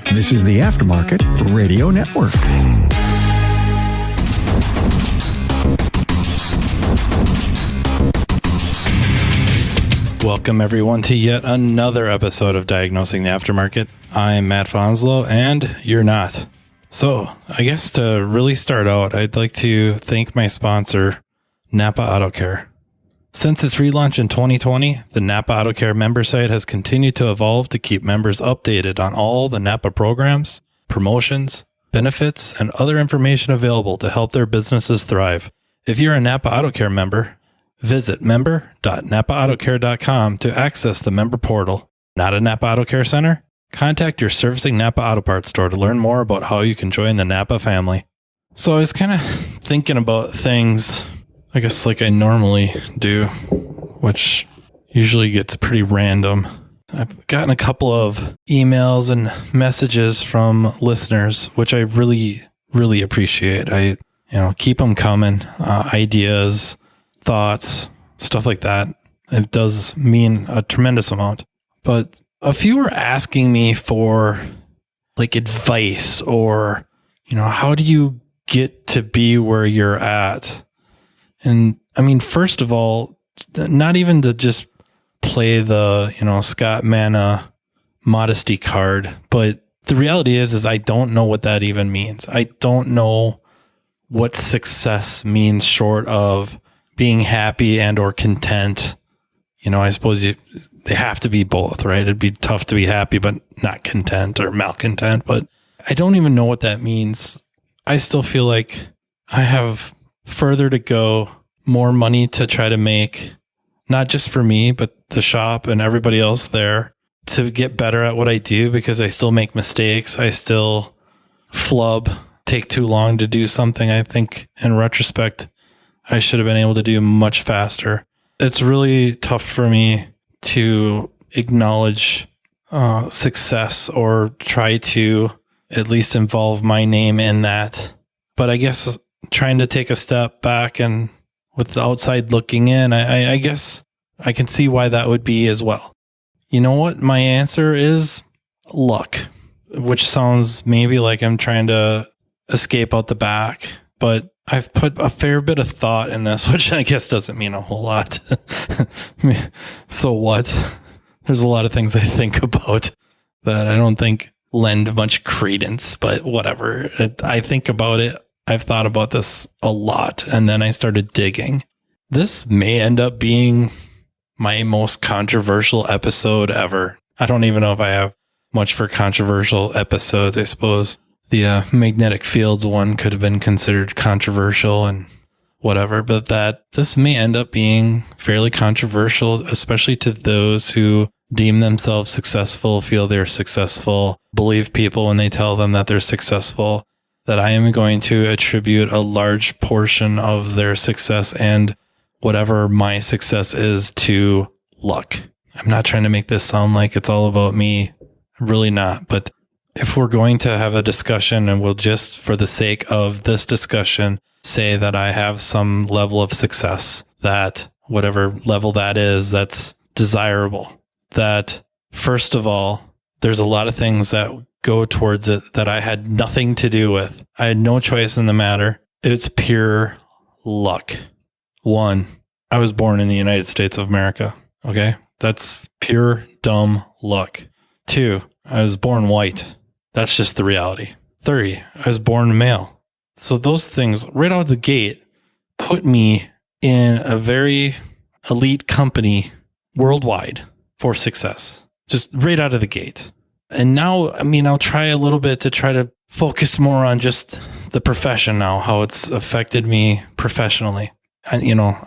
This is the Aftermarket Radio Network. Welcome, everyone, to yet another episode of Diagnosing the Aftermarket. I'm Matt Fonslow, and you're not. So, I guess to really start out, I'd like to thank my sponsor, NAPA Auto Care. Since its relaunch in 2020, the NAPA Auto Care member site has continued to evolve to keep members updated on all the NAPA programs, promotions, benefits, and other information available to help their businesses thrive. If you're a NAPA Auto Care member, visit member.napaautocare.com to access the member portal. Not a NAPA Auto Care center? Contact your servicing NAPA Auto Parts store to learn more about how you can join the NAPA family. So I was kind of thinking about things, I guess like I normally do, which usually gets pretty random. I've gotten a couple of emails and messages from listeners, which I really, really appreciate. I keep them coming, ideas, thoughts, stuff like that. It does mean a tremendous amount. But a few are asking me for like advice or, how do you get to be where you're at? And I mean, first of all, not even to just play the, Scott Manna modesty card, but the reality is I don't know what that even means. I don't know what success means short of being happy and or content. I suppose they have to be both, right? It'd be tough to be happy, but not content or malcontent. But I don't even know what that means. I still feel like I have further to go, more money to try to make, not just for me, but the shop and everybody else there, to get better at what I do, because I still make mistakes. I still flub, take too long to do something. I think in retrospect, I should have been able to do much faster. It's really tough for me to acknowledge success or try to at least involve my name in that. But I guess trying to take a step back and with the outside looking in, I guess I can see why that would be as well. You know what? My answer is luck, which sounds maybe like I'm trying to escape out the back, but I've put a fair bit of thought in this, which I guess doesn't mean a whole lot. So what? There's a lot of things I think about that I don't think lend much credence, but whatever. I think about it. I've thought about this a lot, and then I started digging. This may end up being my most controversial episode ever. I don't even know if I have much for controversial episodes. I suppose the magnetic fields one could have been considered controversial and whatever, but that this may end up being fairly controversial, especially to those who deem themselves successful, feel they're successful, believe people when they tell them that they're successful, that I am going to attribute a large portion of their success and whatever my success is to luck. I'm not trying to make this sound like it's all about me. Really not. But if we're going to have a discussion, and we'll just, for the sake of this discussion, say that I have some level of success, that whatever level that is, that's desirable, that first of all, there's a lot of things that go towards it that I had nothing to do with. I had no choice in the matter. It's pure luck. One, I was born in the United States of America. Okay. That's pure dumb luck. Two, I was born white. That's just the reality. 3, I was born male. So those things right out of the gate put me in a very elite company worldwide for success, just right out of the gate. And now, I'll try a little bit to try to focus more on just the profession now, how it's affected me professionally. And,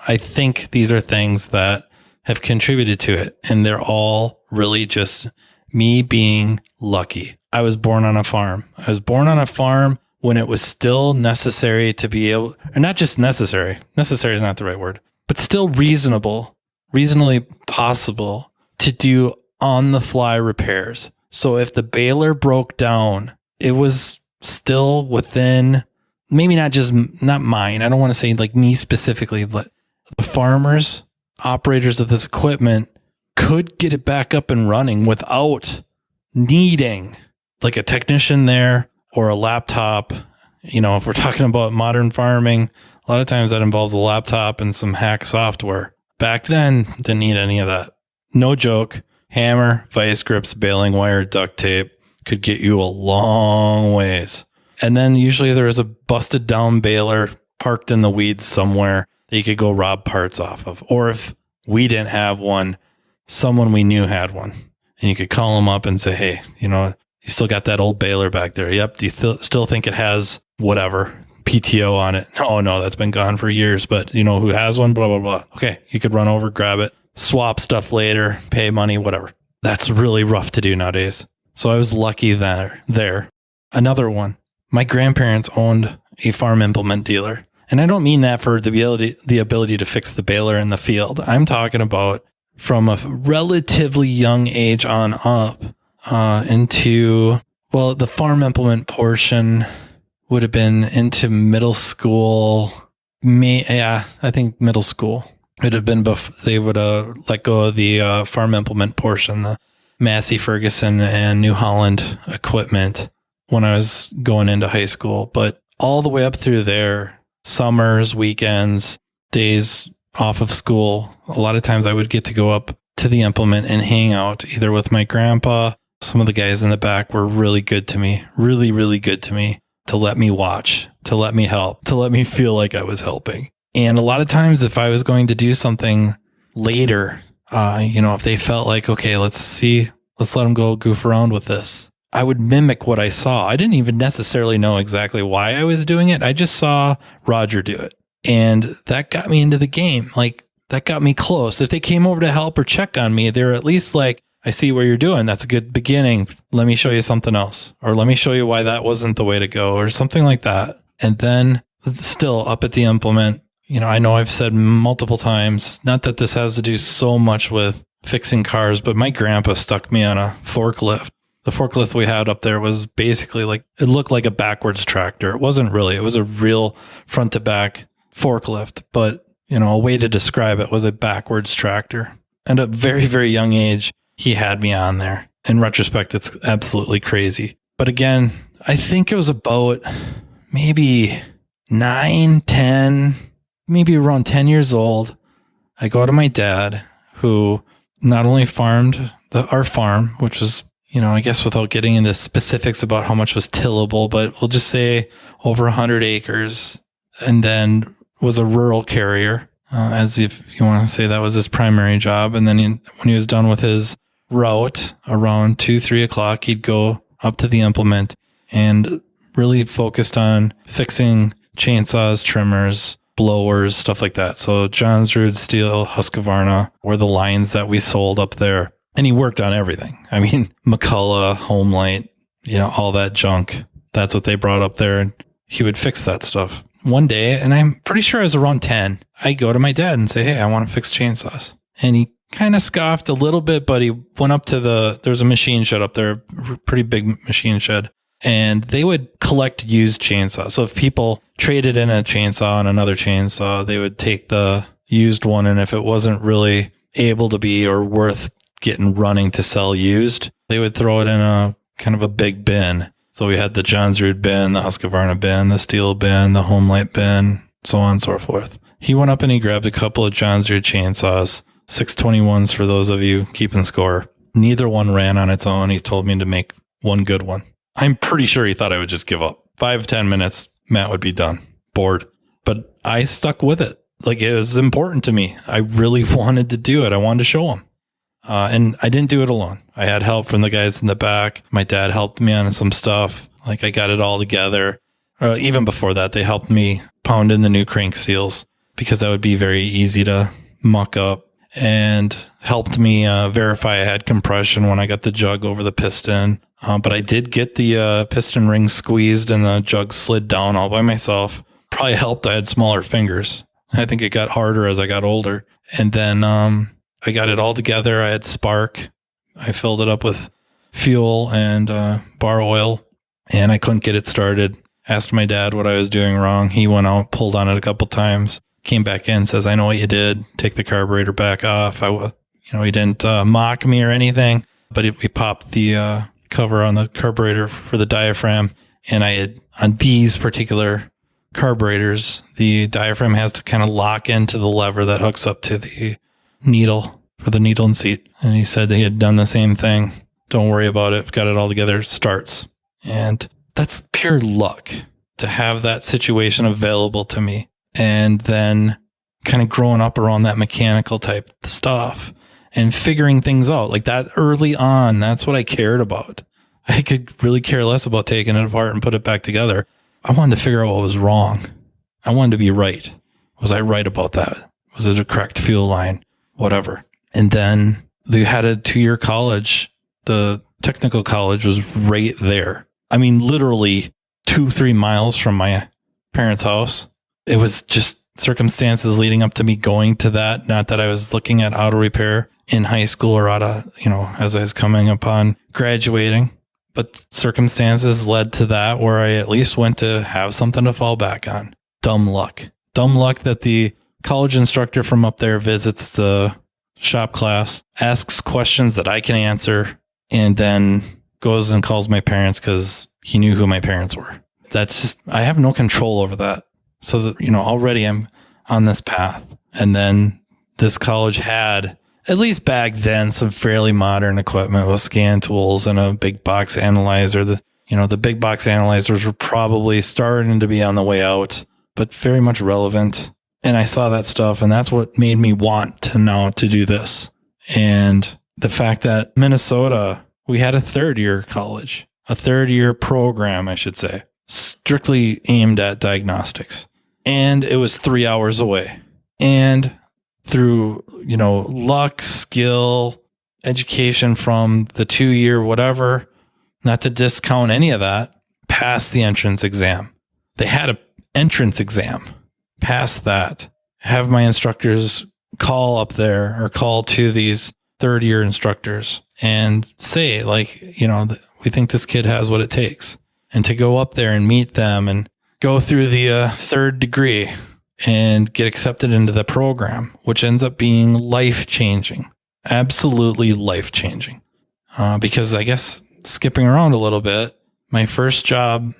I think these are things that have contributed to it. And they're all really just me being lucky. I was born on a farm. I was born on a farm when it was still necessary to be able, or not just necessary. Necessary is not the right word, but still reasonably possible to do on the fly repairs. So if the baler broke down, it was still within, maybe not mine. I don't want to say like me specifically, but the farmers, operators of this equipment could get it back up and running without needing like a technician there or a laptop. You know, if we're talking about modern farming, a lot of times that involves a laptop and some hack software. Back then, didn't need any of that. No joke. Hammer, vice grips, baling wire, duct tape could get you a long ways. And then usually there was a busted down baler parked in the weeds somewhere that you could go rob parts off of. Or if we didn't have one, someone we knew had one. And you could call them up and say, hey, you know, you still got that old baler back there. Yep. Do you still think it has whatever PTO on it? Oh, no, that's been gone for years. But you know who has one? Blah, blah, blah. Okay. You could run over, grab it, swap stuff later, pay money, whatever. That's really rough to do nowadays. So I was lucky there. Another one. My grandparents owned a farm implement dealer. And I don't mean that for the ability to fix the baler in the field. I'm talking about from a relatively young age on up into, well, the farm implement portion would have been into middle school. I think middle school. It would have been they would let go of the farm implement portion, the Massey Ferguson and New Holland equipment when I was going into high school. But all the way up through there, summers, weekends, days off of school, a lot of times I would get to go up to the implement and hang out either with my grandpa. Some of the guys in the back were really good to me, really, really good to me, to let me watch, to let me help, to let me feel like I was helping. And a lot of times if I was going to do something later, if they felt like, okay, let's let them go goof around with this, I would mimic what I saw. I didn't even necessarily know exactly why I was doing it. I just saw Roger do it. And that got me into the game. Like, that got me close. If they came over to help or check on me, they're at least like, I see what you're doing. That's a good beginning. Let me show you something else. Or let me show you why that wasn't the way to go, or something like that. And then still up at the implement, I know I've said multiple times, not that this has to do so much with fixing cars, but my grandpa stuck me on a forklift. The forklift we had up there was basically it looked like a backwards tractor. It wasn't really. It was a real front to back forklift, but a way to describe it was a backwards tractor. And at a very, very young age, he had me on there. In retrospect, it's absolutely crazy. But again, I think it was about maybe 9, 10, maybe around 10 years old. I go to my dad, who not only farmed our farm, which was, I guess without getting into specifics about how much was tillable, but we'll just say over 100 acres, and then was a rural carrier, as if you want to say that was his primary job. And then when he was done with his route around 2-3 o'clock, he'd go up to the implement and really focused on fixing chainsaws, trimmers, blowers, stuff like that. So Johnsrud, Steel, Husqvarna were the lines that we sold up there. And he worked on everything. I mean, McCullough, Homelight, all that junk. That's what they brought up there. And he would fix that stuff. One day, and I'm pretty sure I was around 10, I go to my dad and say, hey, I want to fix chainsaws. And he kind of scoffed a little bit, but he went up to there's a machine shed up there, a pretty big machine shed. And they would collect used chainsaws. So if people traded in a chainsaw and another chainsaw, they would take the used one. And if it wasn't really able to be or worth getting running to sell used, they would throw it in a kind of a big bin. So we had the Johnsrud bin, the Husqvarna bin, the Steel bin, the Homelight bin, so on and so forth. He went up and he grabbed a couple of Johnsrud chainsaws, 621s for those of you keeping score. Neither one ran on its own. He told me to make one good one. I'm pretty sure he thought I would just give up. 5-10 minutes, Matt would be done, bored. But I stuck with it. Like, it was important to me. I really wanted to do it. I wanted to show him. And I didn't do it alone. I had help from the guys in the back. My dad helped me on some stuff. Like, I got it all together. Even before that, they helped me pound in the new crank seals because that would be very easy to muck up, and helped me verify I had compression when I got the jug over the piston. But I did get the piston ring squeezed and the jug slid down all by myself. Probably helped I had smaller fingers. I think it got harder as I got older. And then I got it all together. I had spark. I filled it up with fuel and bar oil, and I couldn't get it started. Asked my dad what I was doing wrong. He went out, pulled on it a couple times, came back in, says, I know what you did. Take the carburetor back off. He didn't mock me or anything, but we popped the cover on the carburetor for the diaphragm. And I had, on these particular carburetors, the diaphragm has to kind of lock into the lever that hooks up to the needle for the needle and seat. And he said he had done the same thing. Don't worry about it. Got it all together. Starts. And that's pure luck to have that situation available to me. And then kind of growing up around that mechanical type stuff and figuring things out like that early on. That's what I cared about. I could really care less about taking it apart and put it back together. I wanted to figure out what was wrong. I wanted to be right. Was I right about that? Was it a correct fuel line? Whatever. And then they had a 2-year college. The technical college was right there. I mean, literally 2-3 miles from my parents' house. It was just circumstances leading up to me going to that. Not that I was looking at auto repair in high school or as I was coming upon graduating, but circumstances led to that where I at least went to have something to fall back on. Dumb luck that the college instructor from up there visits the shop class, asks questions that I can answer, and then goes and calls my parents because he knew who my parents were. That's just, I have no control over that. So that, already I'm on this path. And then this college had, at least back then, some fairly modern equipment with scan tools and a big box analyzer. The big box analyzers were probably starting to be on the way out, but very much relevant. And I saw that stuff, and that's what made me want to do this. And the fact that Minnesota, we had a 3rd-year college, a 3rd-year program, I should say, strictly aimed at diagnostics. And it was 3 hours away. And through, luck, skill, education from the 2-year whatever, not to discount any of that, passed the entrance exam. They had an entrance exam. Past that, have my instructors call up there or call to these 3rd-year instructors and say, we think this kid has what it takes. And to go up there and meet them and go through the 3rd degree and get accepted into the program, which ends up being life-changing, absolutely life-changing. Because I guess skipping around a little bit, my first job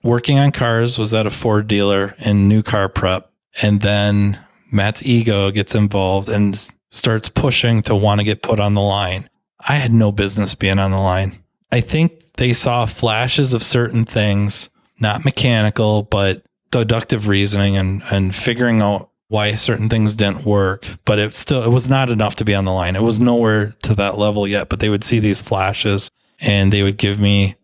working on cars was at a Ford dealer in new car prep. And then Matt's ego gets involved and starts pushing to want to get put on the line. I had no business being on the line. I think they saw flashes of certain things, not mechanical, but deductive reasoning and figuring out why certain things didn't work. But it was not enough to be on the line. It was nowhere to that level yet, but they would see these flashes and they would give me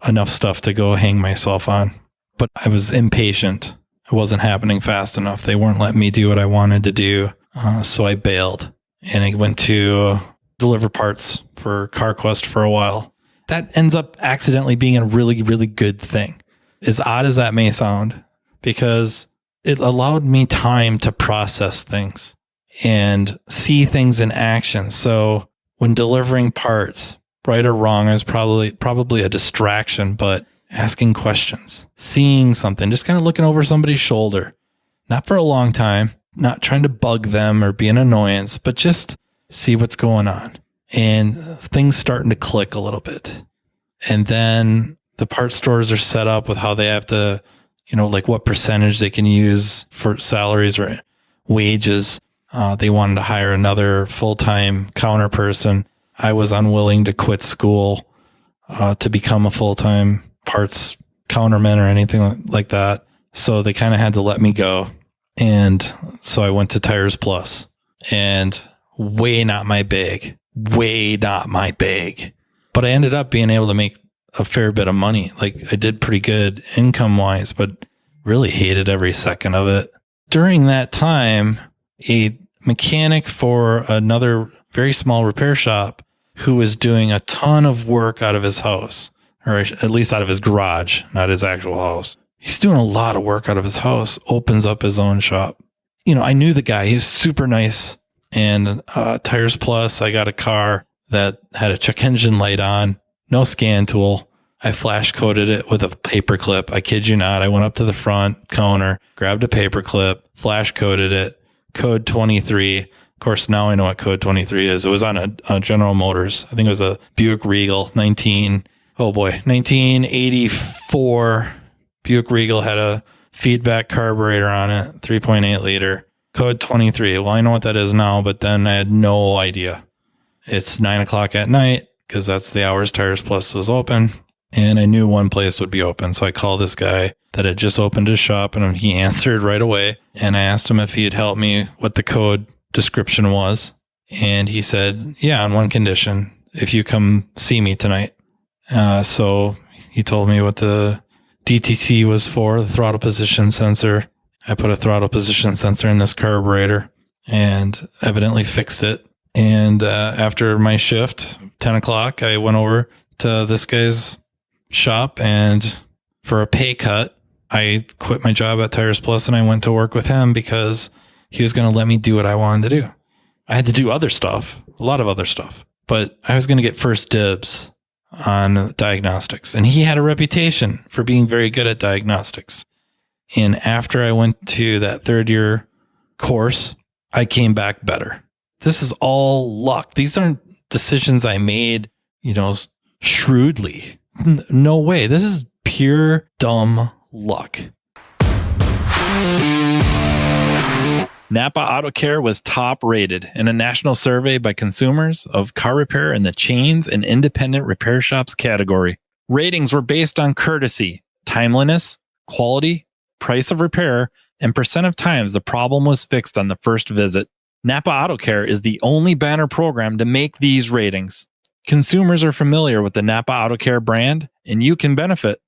enough stuff to go hang myself on. But I was impatient. It wasn't happening fast enough. They weren't letting me do what I wanted to do. So I bailed and I went to deliver parts for CarQuest for a while. That ends up accidentally being a really, really good thing. As odd as that may sound, because it allowed me time to process things and see things in action. So when delivering parts, right or wrong, is probably a distraction, but asking questions, seeing something, just kind of looking over somebody's shoulder, not for a long time, not trying to bug them or be an annoyance, but just see what's going on. And things starting to click a little bit. And then the part stores are set up with how they have to, what percentage they can use for salaries or wages. They wanted to hire another full-time counter person. I was unwilling to quit school to become a full-time parts counterman or anything like that. So they kind of had to let me go. And so I went to Tires Plus, and way not my bag. But I ended up being able to make a fair bit of money. Like, I did pretty good income wise, but really hated every second of it. During that time, a mechanic for another very small repair shop who was doing a ton of work out of his house, or at least out of his garage, not his actual house. He's doing a lot of work out of his house, opens up his own shop. I knew the guy. He was super nice. And Tires Plus, I got a car that had a check engine light on, no scan tool. I flash coded it with a paper clip. I kid you not. I went up to the front counter, grabbed a paper clip, flash coded it, code 23. Of course, now I know what code 23 is. It was on a General Motors. I think it was a Buick Regal 19. oh boy, 1984 Buick Regal had a feedback carburetor on it, 3.8 liter, code 23. Well, I know what that is now, but then I had no idea. It's 9:00 at night because that's the hours Tires Plus was open. And I knew one place would be open. So I called this guy that had just opened his shop and he answered right away. And I asked him if he'd help me what the code description was. And he said, yeah, on one condition, if you come see me tonight. So he told me what the DTC was for, the throttle position sensor. I put a throttle position sensor in this carburetor and evidently fixed it. And after my shift, 10:00, I went over to this guy's shop, and for a pay cut, I quit my job at Tires Plus and I went to work with him because he was going to let me do what I wanted to do. I had to do other stuff, a lot of other stuff, but I was going to get first dibs on diagnostics. And he had a reputation for being very good at diagnostics. And after I went to that third year course, I came back better. This is all luck. These aren't decisions I made, shrewdly. No way. This is pure dumb luck. NAPA Auto Care was top rated in a national survey by consumers of car repair in the chains and independent repair shops category. Ratings were based on courtesy, timeliness, quality, price of repair, and percent of times the problem was fixed on the first visit. NAPA Auto Care is the only banner program to make these ratings. Consumers are familiar with the NAPA Auto Care brand, and you can benefit.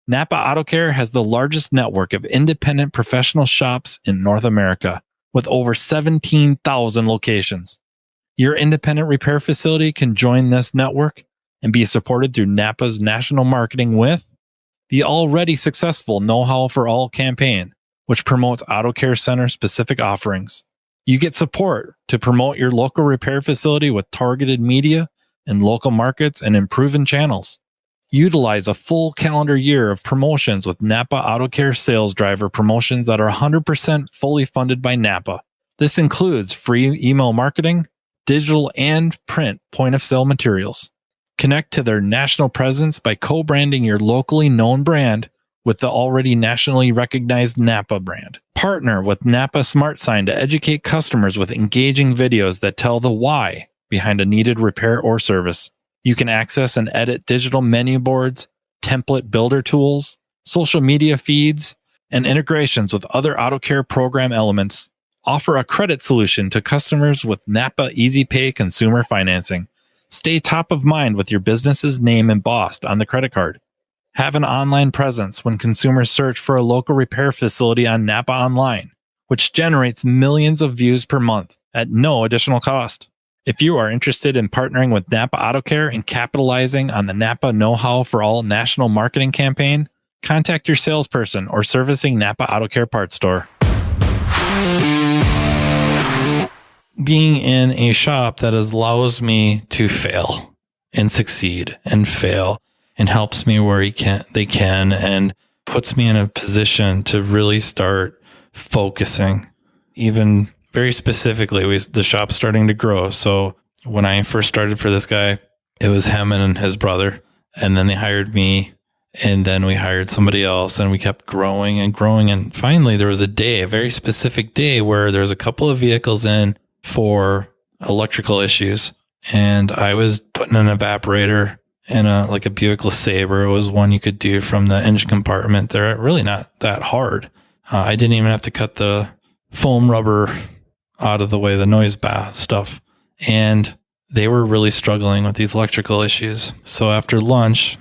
NAPA Auto Care has the largest network of independent professional shops in North America, with over 17,000 locations. Your independent repair facility can join this network and be supported through NAPA's national marketing with the already successful Know How for All campaign, which promotes auto care center specific offerings. You get support to promote your local repair facility with targeted media in local markets and in proven channels. Utilize a full calendar year of promotions with NAPA Auto Care sales driver promotions that are 100% fully funded by NAPA. This includes free email marketing, digital and print point of sale materials. Connect to their national presence by co-branding your locally known brand with the already nationally recognized NAPA brand. Partner with NAPA Smart Sign to educate customers with engaging videos that tell the why behind a needed repair or service. You can access and edit digital menu boards, template builder tools, social media feeds, and integrations with other auto care program elements. Offer a credit solution to customers with NAPA Easy Pay consumer financing. Stay top of mind with your business's name embossed on the credit card. Have an online presence when consumers search for a local repair facility on NAPA Online, which generates millions of views per month at no additional cost. If you are interested in partnering with NAPA Auto Care and capitalizing on the NAPA Know How for All national marketing campaign, contact your salesperson or servicing NAPA Auto Care parts store. Being in a shop that allows me to fail and succeed and fail and helps me where they can and puts me in a position to really start focusing. Even very specifically, the shop's starting to grow. So when I first started for this guy, it was him and his brother. And then they hired me. And then we hired somebody else and we kept growing and growing. And finally, there was a very specific day where there was a couple of vehicles in for electrical issues. And I was putting an evaporator in a Buick LeSabre. It was one you could do from the engine compartment. They're really not that hard. I didn't even have to cut the foam rubber out of the way, the noise bath stuff. And they were really struggling with these electrical issues. So after lunch,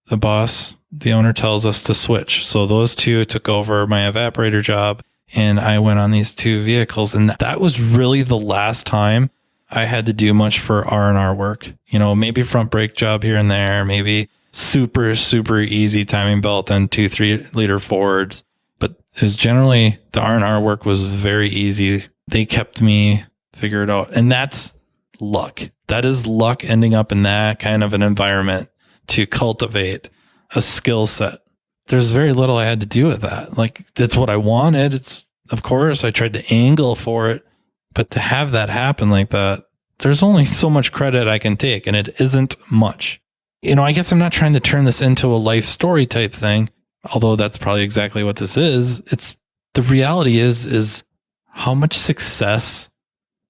the owner tells us to switch. So those two took over my evaporator job and I went on these two vehicles. And that was really the last time I had to do much for R&R work. Maybe front brake job here and there, maybe super, super easy timing belt and 2-3 liter Fords. But it was generally the R&R work was very easy. They kept me figured out. And that's luck. That is luck ending up in that kind of an environment to cultivate a skill set. There's very little I had to do with that. That's what I wanted. Of course, I tried to angle for it, but to have that happen like that, there's only so much credit I can take, and it isn't much. I guess I'm not trying to turn this into a life story type thing, although that's probably exactly what this is. It's the reality is how much success,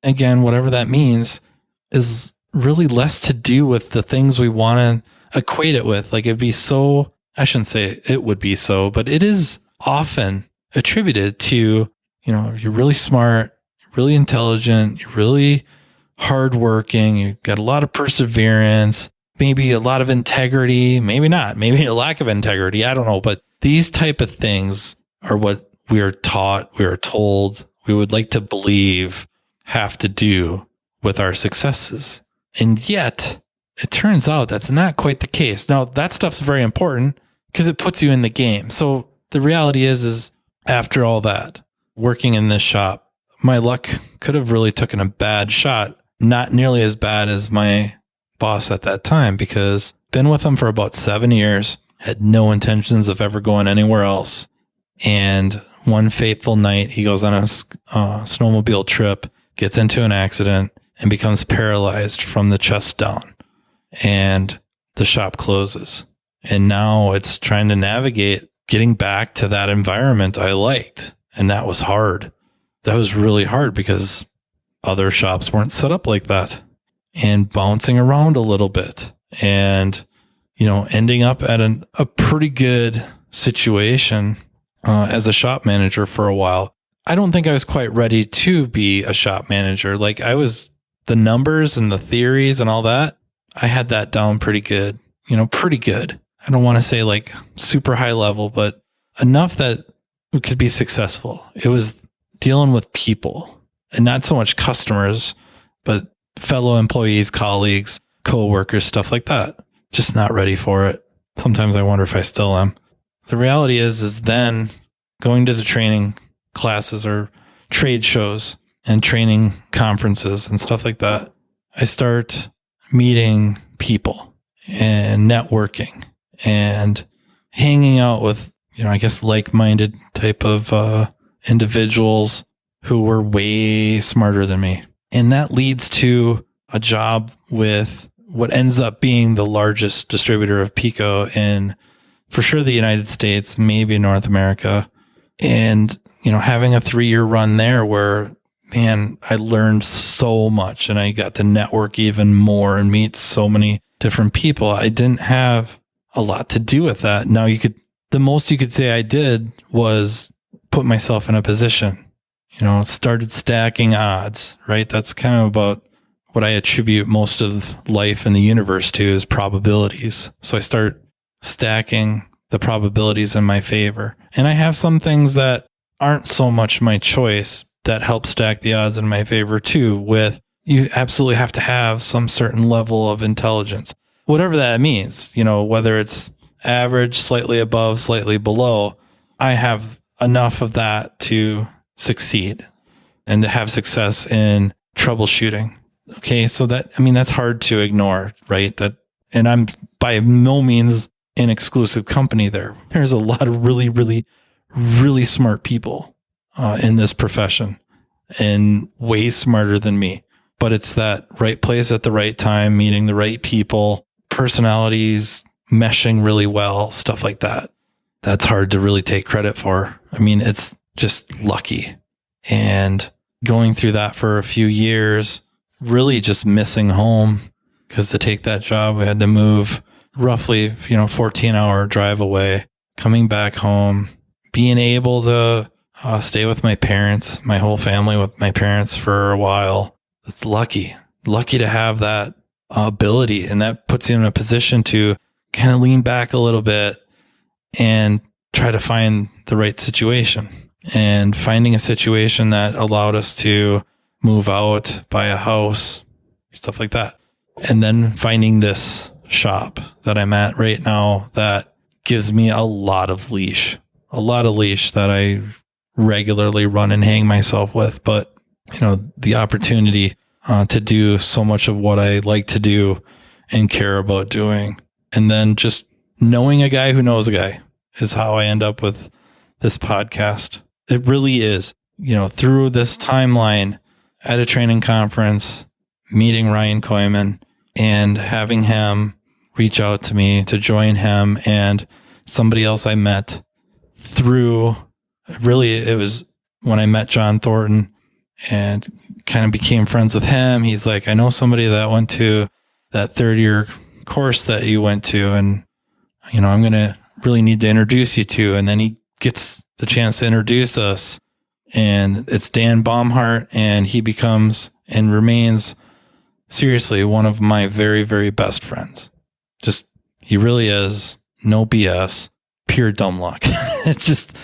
again, whatever that means, is really less to do with the things we want to equate it with. Like it'd be so, I shouldn't say it would be so, but it is often attributed to, you're really smart, really intelligent, you're really hardworking, you've got a lot of perseverance, maybe a lot of integrity, maybe not, maybe a lack of integrity. I don't know. But these type of things are what we are taught, we are told, we would like to believe have to do with our successes. And yet it turns out that's not quite the case. Now that stuff's very important because it puts you in the game. So the reality is after all that, working in this shop, my luck could have really taken a bad shot, not nearly as bad as my boss at that time, because been with him for about 7 years, had no intentions of ever going anywhere else. And one fateful night, he goes on a snowmobile trip, gets into an accident, and becomes paralyzed from the chest down. And the shop closes. And now it's trying to navigate getting back to that environment I liked. And that was hard. That was really hard because other shops weren't set up like that. And bouncing around a little bit and, ending up at a pretty good situation as a shop manager for a while. I don't think I was quite ready to be a shop manager. Like the numbers and the theories and all that, I had that down pretty good, pretty good. I don't want to say like super high level, but enough that we could be successful. It was dealing with people and not so much customers, but fellow employees, colleagues, co-workers, stuff like that. Just not ready for it. Sometimes I wonder if I still am. The reality is then going to the training classes or trade shows and training conferences and stuff like that, I start meeting people and networking and hanging out with, I guess, like-minded type of individuals who were way smarter than me. And that leads to a job with what ends up being the largest distributor of Pico in, for sure, the United States, maybe North America. And, having a 3-year run there where, man, I learned so much and I got to network even more and meet so many different people. I didn't have a lot to do with that. Now the most you could say I did was put myself in a position, started stacking odds, right? That's kind of about what I attribute most of life in the universe to is probabilities. So I start stacking the probabilities in my favor. And I have some things that aren't so much my choice that help stack the odds in my favor too, with you absolutely have to have some certain level of intelligence, whatever that means, whether it's average, slightly above, slightly below. I have enough of that to succeed and to have success in troubleshooting. Okay. So that's hard to ignore, right? And I'm by no means an exclusive company there. There's a lot of really, really, really smart people in this profession and way smarter than me. But it's that right place at the right time, meeting the right people, personalities meshing really well, stuff like that. That's hard to really take credit for. It's just lucky. And going through that for a few years, really just missing home, because to take that job, we had to move roughly, 14-hour drive away, coming back home, being able to stay with my parents, my whole family with my parents for a while. It's lucky to have that ability. And that puts you in a position to kind of lean back a little bit and try to find the right situation. And finding a situation that allowed us to move out, buy a house, stuff like that. And then finding this shop that I'm at right now that gives me a lot of leash that I regularly run and hang myself with. But, the opportunity to do so much of what I like to do and care about doing. And then just knowing a guy who knows a guy is how I end up with this podcast. It really is, through this timeline at a training conference, meeting Ryan Koyman and having him reach out to me to join him, and somebody else I met through, really, it was when I met John Thornton and kind of became friends with him. He's like, I know somebody that went to that third year course that you went to, and, you know, I'm going to really need to introduce you to. And then he gets the chance to introduce us, and it's Dan Baumhart, and he becomes and remains seriously one of my very, very best friends. Just, he really is no BS, pure dumb luck. It's just,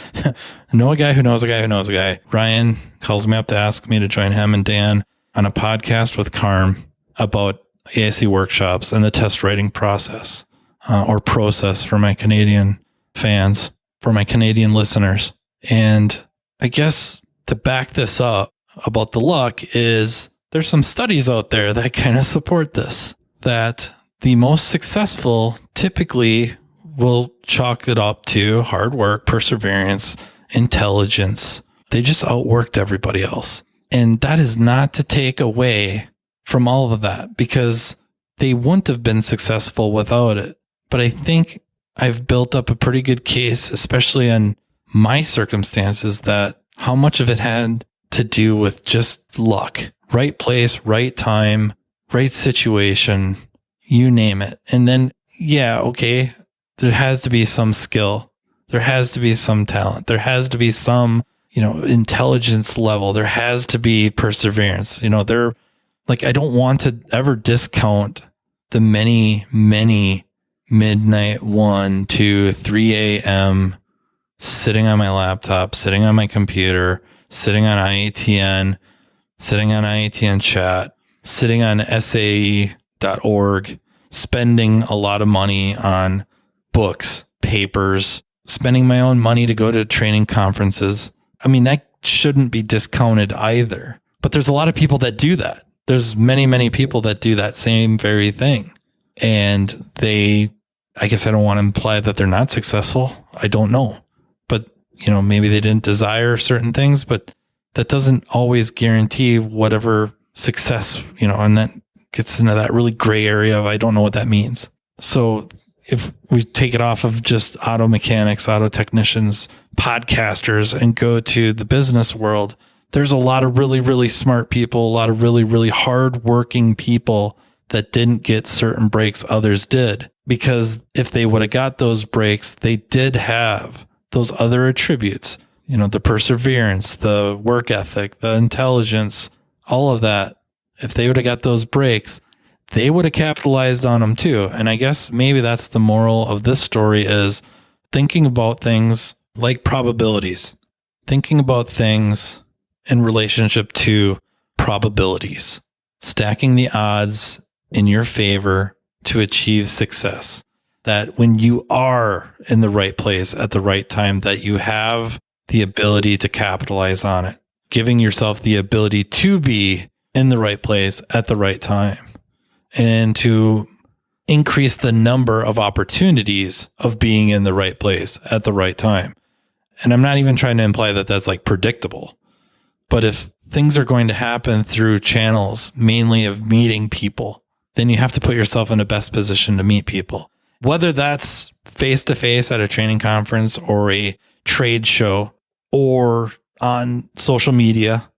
know a guy who knows a guy who knows a guy. Ryan calls me up to ask me to join him and Dan on a podcast with Carm about ASE workshops and the test writing process, or process for my Canadian fans, for my Canadian listeners. And I guess to back this up about the luck is there's some studies out there that kind of support this, that the most successful typically will chalk it up to hard work, perseverance, intelligence. They just outworked everybody else. And that is not to take away from all of that, because they wouldn't have been successful without it. But I think I've built up a pretty good case, especially in my circumstances, that how much of it had to do with just luck, right place, right time, right situation, you name it. And then, yeah, okay, there has to be some skill. There has to be some talent. There has to be some, you know, intelligence level. There has to be perseverance. You know, I don't want to ever discount the many, many midnight 1, 2, 3 a.m. sitting on my laptop, sitting on my computer, sitting on IATN, sitting on IATN chat, sitting on SAE.org, spending a lot of money on books, papers, spending my own money to go to training conferences. I mean, that shouldn't be discounted either. But there's a lot of people that do that. There's many, many people that do that same very thing. And I guess I don't want to imply that they're not successful. I don't know. But, you know, maybe they didn't desire certain things, but that doesn't always guarantee whatever success, you know, and that gets into that really gray area of I don't know what that means. So if we take it off of just auto mechanics, auto technicians, podcasters, and go to the business world, there's a lot of really, really smart people, a lot of really, really hardworking people that didn't get certain breaks others did. Because if they would have got those breaks, they did have those other attributes, you know, the perseverance, the work ethic, the intelligence, all of that. If they would have got those breaks, they would have capitalized on them too. And I guess maybe that's the moral of this story, is thinking about things like probabilities, thinking about things in relationship to probabilities, stacking the odds in your favor to achieve success. That when you are in the right place at the right time, that you have the ability to capitalize on it, giving yourself the ability to be in the right place at the right time, and to increase the number of opportunities of being in the right place at the right time. And I'm not even trying to imply that that's like predictable, but if things are going to happen through channels, mainly of meeting people, then you have to put yourself in the best position to meet people. Whether that's face-to-face at a training conference or a trade show, or on social media,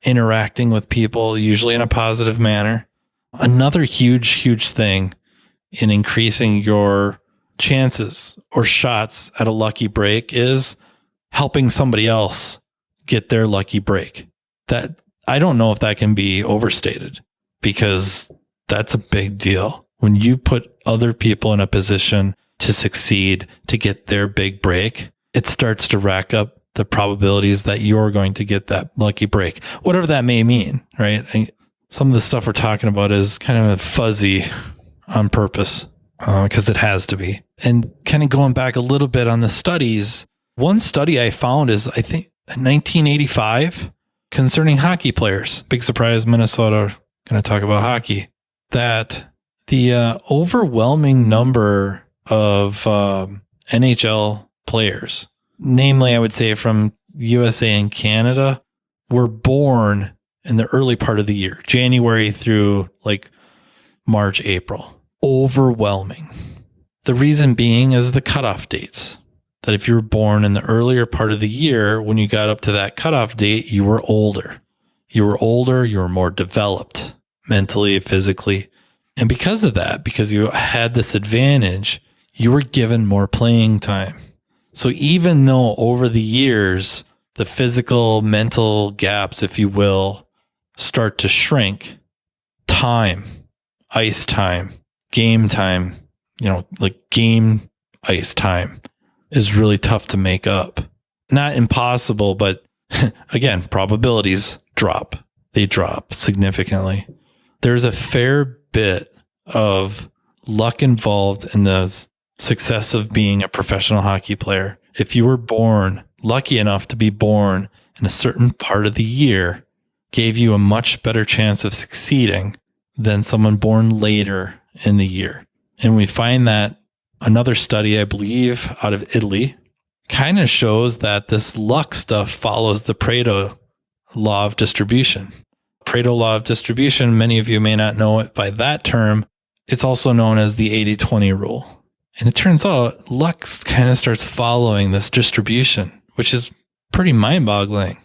interacting with people, usually in a positive manner. Another huge, huge thing in increasing your chances or shots at a lucky break is helping somebody else get their lucky break. That, I don't know if that can be overstated, because that's a big deal. When you put other people in a position to succeed, to get their big break, it starts to rack up the probabilities that you're going to get that lucky break, whatever that may mean, right? Some of the stuff we're talking about is kind of fuzzy on purpose, because it has to be. And kind of going back a little bit on the studies, one study I found is, I think, 1985 concerning hockey players. Big surprise, Minnesota, going to talk about hockey. That the overwhelming number of NHL players, namely, I would say from USA and Canada, were born in the early part of the year, January through like March, April. Overwhelming. The reason being is the cutoff dates. That if you were born in the earlier part of the year, when you got up to that cutoff date, you were older. You were older, you were more developed mentally, physically. And because of that, because you had this advantage, you were given more playing time. So even though over the years, the physical, mental gaps, if you will, start to shrink, time, ice time, game time, like game ice time is really tough to make up. Not impossible, but again, probabilities drop. They drop significantly. There's a fair bit of luck involved in the success of being a professional hockey player. If you were born, lucky enough to be born in a certain part of the year, gave you a much better chance of succeeding than someone born later in the year. And we find that another study, I believe, out of Italy, kind of shows that this luck stuff follows the Pareto law of distribution. Pareto law of distribution, many of you may not know it by that term. It's also known as the 80-20 rule. And it turns out luck kind of starts following this distribution, which is pretty mind-boggling.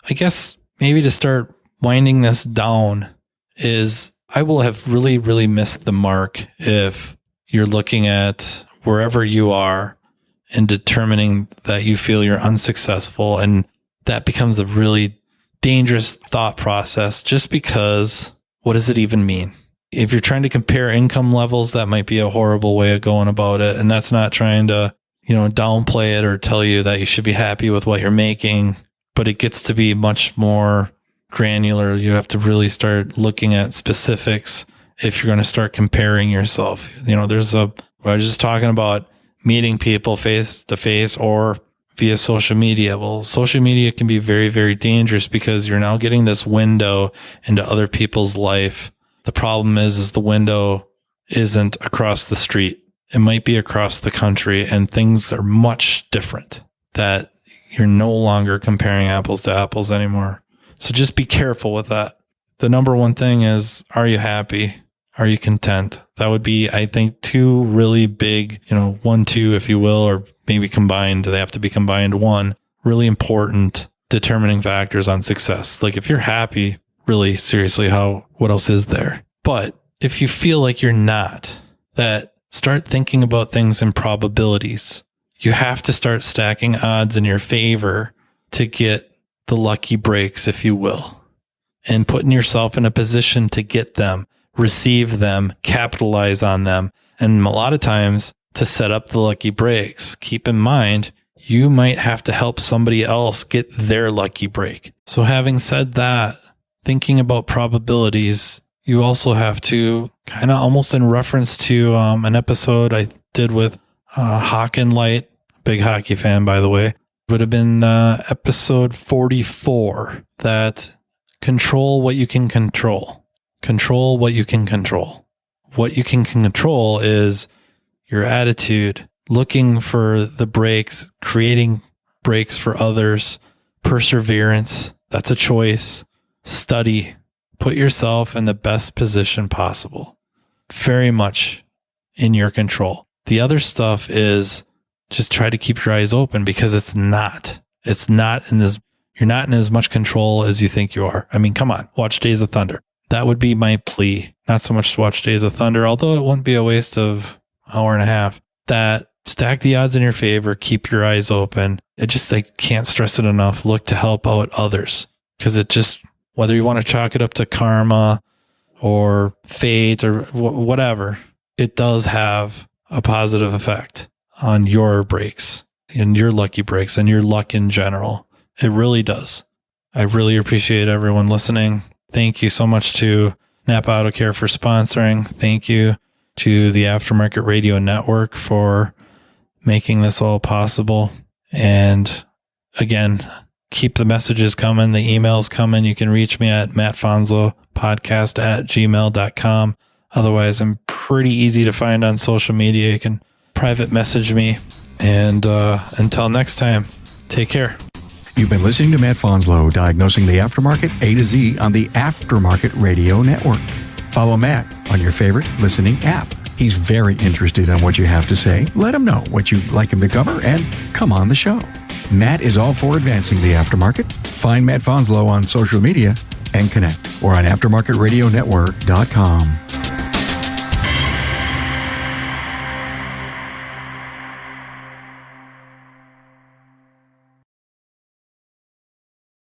I guess maybe to start winding this down is I will have really, really missed the mark if you're looking at wherever you are and determining that you feel you're unsuccessful. And that becomes a really dangerous thought process just because what does it even mean? If you're trying to compare income levels, that might be a horrible way of going about it. And that's not trying to, downplay it or tell you that you should be happy with what you're making, but it gets to be much more granular. You have to really start looking at specifics if you're going to start comparing yourself. I was just talking about meeting people face to face or via social media. Well, social media can be very, very dangerous because you're now getting this window into other people's life. The problem is the window isn't across the street. It might be across the country, and things are much different, that you're no longer comparing apples to apples anymore. So just be careful with that. The number one thing is, are you happy? Are you content? That would be, I think, two really big, 1, 2, if you will, or maybe combined. They have to be combined. One, really important determining factors on success. Like if you're happy, really seriously, what else is there? But if you feel like you're not, that start thinking about things in probabilities. You have to start stacking odds in your favor to get the lucky breaks, if you will, and putting yourself in a position to get them, receive them, capitalize on them. And a lot of times to set up the lucky breaks, keep in mind, you might have to help somebody else get their lucky break. So having said that, thinking about probabilities, you also have to kind of almost in reference to an episode I did with Hawken Light, big hockey fan, by the way, would have been episode 44, that control what you can control. Control what you can control. What you can control is your attitude, looking for the breaks, creating breaks for others, perseverance. That's a choice. Study. Put yourself in the best position possible. Very much in your control. The other stuff is just try to keep your eyes open, because you're not in as much control as you think you are. I mean, come on, watch Days of Thunder. That would be my plea. Not so much to watch Days of Thunder, although it wouldn't be a waste of an hour and a half. That stack the odds in your favor, keep your eyes open. I can't stress it enough. Look to help out others, because whether you want to chalk it up to karma or fate or whatever, it does have a positive effect on your breaks and your lucky breaks and your luck in general. It really does. I really appreciate everyone listening. Thank you so much to NAPA Auto Care for sponsoring. Thank you to the Aftermarket Radio Network for making this all possible. And again, keep the messages coming, the emails coming. You can reach me at mattfonzopodcast@gmail.com. Otherwise, I'm pretty easy to find on social media. You can private message me. And until next time, take care. You've been listening to Matt Fonslow, diagnosing the aftermarket A to Z on the Aftermarket Radio Network. Follow Matt on your favorite listening app. He's very interested in what you have to say. Let him know what you'd like him to cover and come on the show. Matt is all for advancing the aftermarket. Find Matt Fonslow on social media and connect or on aftermarketradionetwork.com.